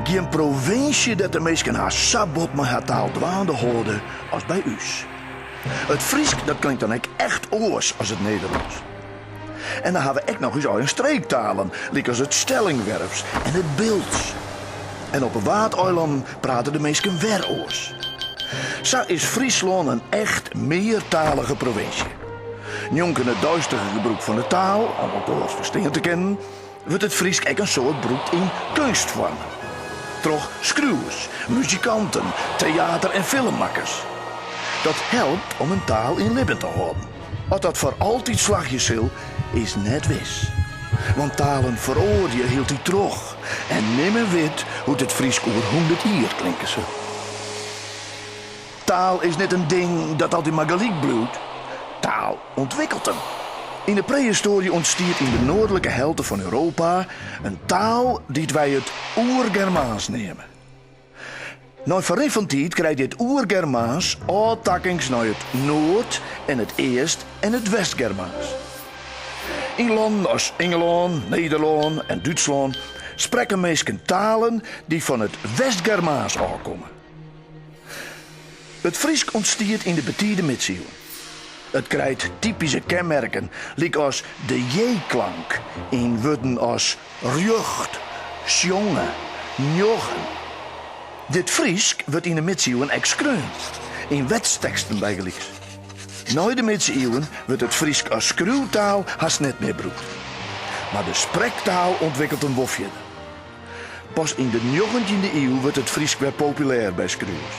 Geen provincie dat de meesten haar sabot met haar taal dwaande houden als bij us. Het Fries dat klinkt dan ook echt oors als het Nederlands. En dan hebben we ook nog eens eigen streektalen, als het Stellingwerfs en het Beelds. En op een waardeiland praten de meesten weroors. Zo is Friesland een echt meertalige provincie. Jonken het duistere gebruik van de taal, om het verstaan te kennen, wordt het Fries ook een soort broek in kunstvormen. Toch schreeuwers, muzikanten, theater- en filmmakers. Dat helpt om een taal in leven te houden. Als dat voor altijd slagjes zal, is net wis. Want talen veroordelen hield hij terug. En nimmer weet hoe het Fries over 100 jaar klinken ze. Taal is net een ding dat altijd maar gelijk bloedt. Taal ontwikkelt hem. In de prehistorie ontstiert in de noordelijke helte van Europa een taal die wij het Oer-Germaans nemen. Na verreen van tijd krijgt dit Oer-Germaans aantakkings naar het Noord- en het Eerst- en het West-Germaans. In landen als Engeland, Nederland en Duitsland spreken meesten talen die van het West-Germaans aankomen. Het Fries ontstiert in de betierde middeleeuwen. Het krijgt typische kenmerken, als de J-klank in woorden als rjucht, sjongen, njoggen. Dit Fries wordt in de middeleeuwen excreund, in wetsteksten bijgelicht. Na de middeleeuwen wordt het Fries als schreeuwtaal haast net meer gebruikt. Maar de spreektaal ontwikkelt een wofje. Pas in de 19e eeuw wordt het Fries weer populair bij schreeuwers.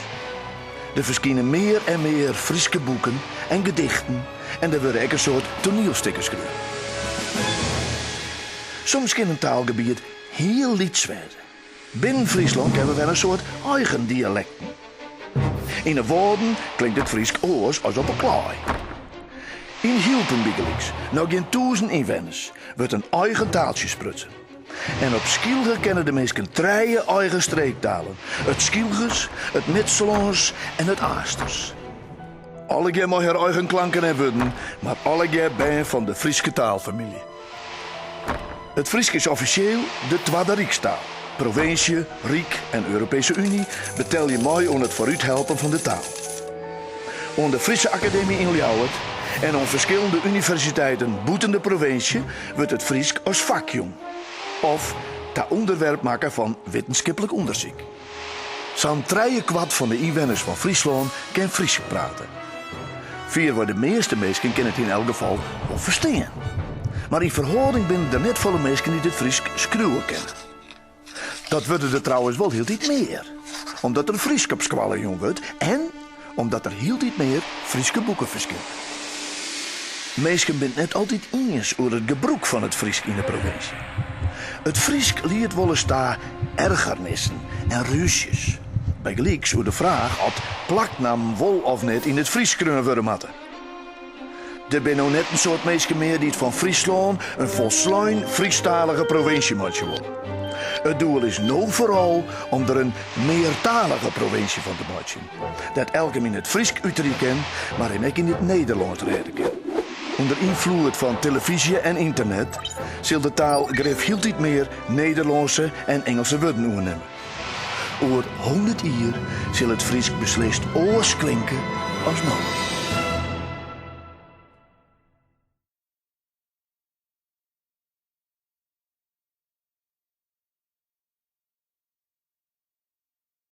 Er verschijnen meer en meer Friese boeken en gedichten en er worden ook een soort toneelstukken geschreven. Soms kan een taalgebied heel liets werden. Binnen Friesland hebben we een soort eigen dialect. In de woorden klinkt het Fries oors als op een klaai. In Hielpenbiegelijks, nou geen 1000 inwoners, wordt een eigen taaltje sprutsen. En op Schilger kennen de meesten 3 eigen streektalen. Het Schilgers, het Midsellands en het Aasters. Alle keer mag er eigen klanken en woorden, maar alle keer ben van de Friese taalfamilie. Het Fries is officieel de tweede Rijkstaal. Provincie, Rijk en Europese Unie betel je mooi om het vooruithelpen van de taal. Onder de Friese Academie in Ljouwert en om verschillende universiteiten boeten de provincie wordt het Fries als vakjong. Of ta onderwerp maken van wetenschappelijk onderzoek. Zo'n 3/4 van de inwoners van Friesland kan Fries praten. 4 waar de meeste mensen kennen het in elk geval wel verstaan. Maar in verhouding binnen er net volle mensen die het Fries schreeuwen kennen. Dat worden er trouwens wel heel iets meer. Omdat er Fries op squallen jong wordt en omdat er heel iets meer Friese boeken verschijnen. Mensen zijn net altijd eens over het gebruik van het Fries in de provincie. Het Fries leert wel eens daar ergernissen en ruzies. Bij gelijks over de vraag of plaknaam wol of net in het Fries kunnen worden hadden. Er zijn nou net een soort mensen meer die het van Friesland een volslijn Friestalige provincie moeten worden. Het doel is nou vooral om er een meertalige provincie van te maken. Dat elke in het Fries uiterlijk kent, maar ook in het Nederlands reden kan. Onder invloed van televisie en internet zal de taal gref heel iets meer Nederlandse en Engelse woorden nemen. Over 100 jaar zal het Fries beslist oors klinken als nou.